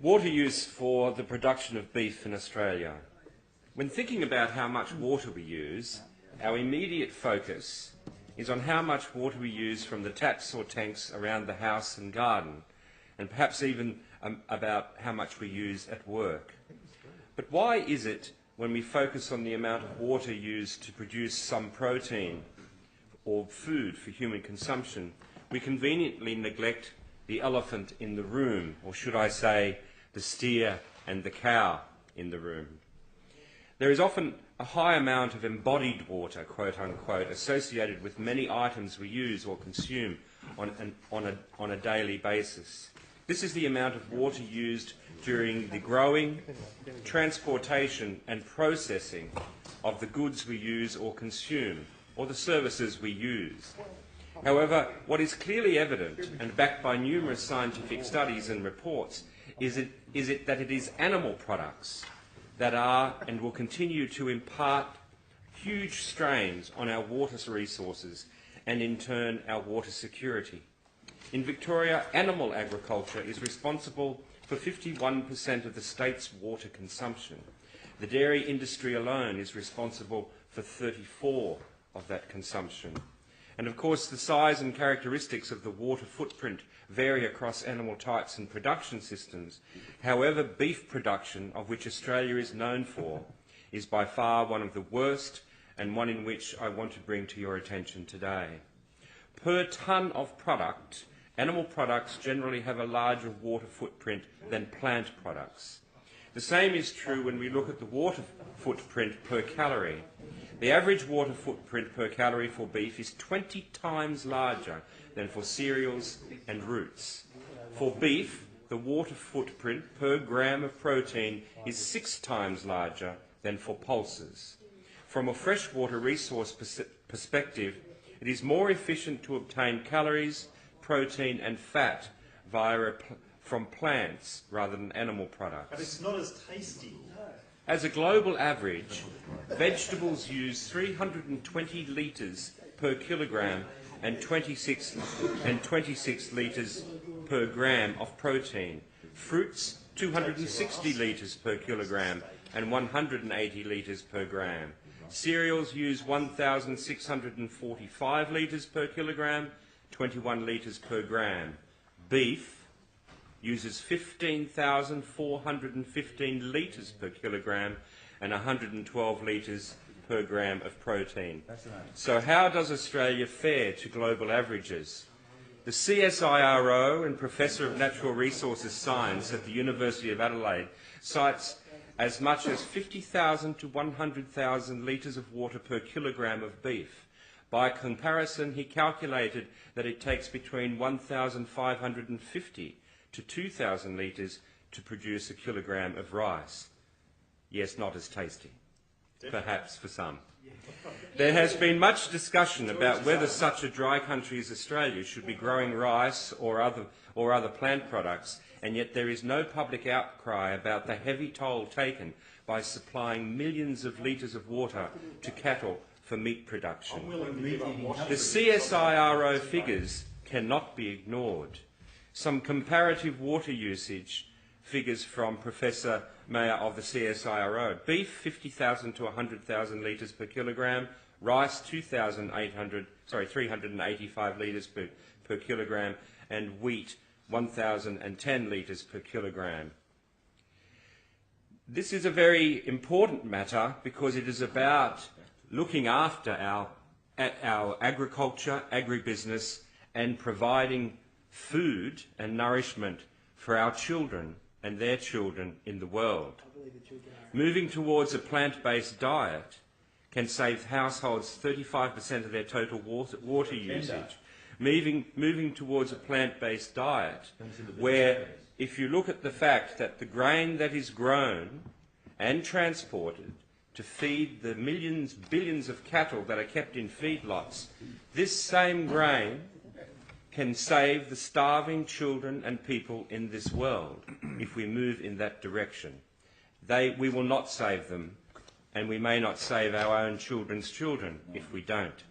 Water use for the production of beef in Australia. When thinking about how much water we use, our immediate focus is on how much water we use from the taps or tanks around the house and garden, and perhaps even about how much we use at work. But why is it, when we focus on the amount of water used to produce some protein or food for human consumption, we conveniently neglect the elephant in the room, or should I say, the steer and the cow in the room? There is often a high amount of embodied water, quote unquote, associated with many items we use or consume on a daily basis. This is the amount of water used during the growing, transportation and processing of the goods we use or consume, or the services we use. However, what is clearly evident, and backed by numerous scientific studies and reports, is that it is animal products that are and will continue to impart huge strains on our water resources and in turn our water security. In Victoria, animal agriculture is responsible for 51% of the state's water consumption. The dairy industry alone is responsible for 34% of that consumption. And of course, the size and characteristics of the water footprint vary across animal types and production systems. However, beef production, of which Australia is known for, is by far one of the worst, and one in which I want to bring to your attention today. Per tonne of product, animal products generally have a larger water footprint than plant products. The same is true when we look at the water footprint per calorie. The average water footprint per calorie for beef is 20 times larger than for cereals and roots. For beef, the water footprint per gram of protein is 6 times larger than for pulses. From a freshwater resource perspective, it is more efficient to obtain calories, protein and fat from plants rather than animal products. But it's not as tasty. As a global average, vegetables use 320 litres per kilogram and 26 litres per gram of protein. Fruits, 260 litres per kilogram and 180 litres per gram. Cereals use 1,645 litres per kilogram, 21 litres per gram. Beef uses 15,415 litres per kilogram and 112 litres per gram of protein. So how does Australia fare to global averages? The CSIRO and Professor of Natural Resources Science at the University of Adelaide cites as much as 50,000 to 100,000 litres of water per kilogram of beef. By comparison, he calculated that it takes between 1,550 to 2,000 litres to produce a kilogram of rice. Yes, not as tasty, perhaps for some. There has been much discussion about whether such a dry country as Australia should be growing rice or other plant products, and yet there is no public outcry about the heavy toll taken by supplying millions of litres of water to cattle for meat production. The CSIRO figures cannot be ignored. Some comparative water usage figures from Professor Mayer of the CSIRO. Beef, 50,000 to 100,000 litres per kilogram. Rice, 385 litres per kilogram. And wheat, 1,010 litres per kilogram. This is a very important matter because it is about looking after our agriculture, agribusiness, and providing food and nourishment for our children and their children in the world. Moving towards a plant-based diet can save households 35% of their total water usage. Moving towards a plant-based diet where, if you look at the fact that the grain that is grown and transported to feed the millions, billions of cattle that are kept in feedlots, this same grain can save the starving children and people in this world if we move in that direction. We will not save them, and we may not save our own children's children if we don't.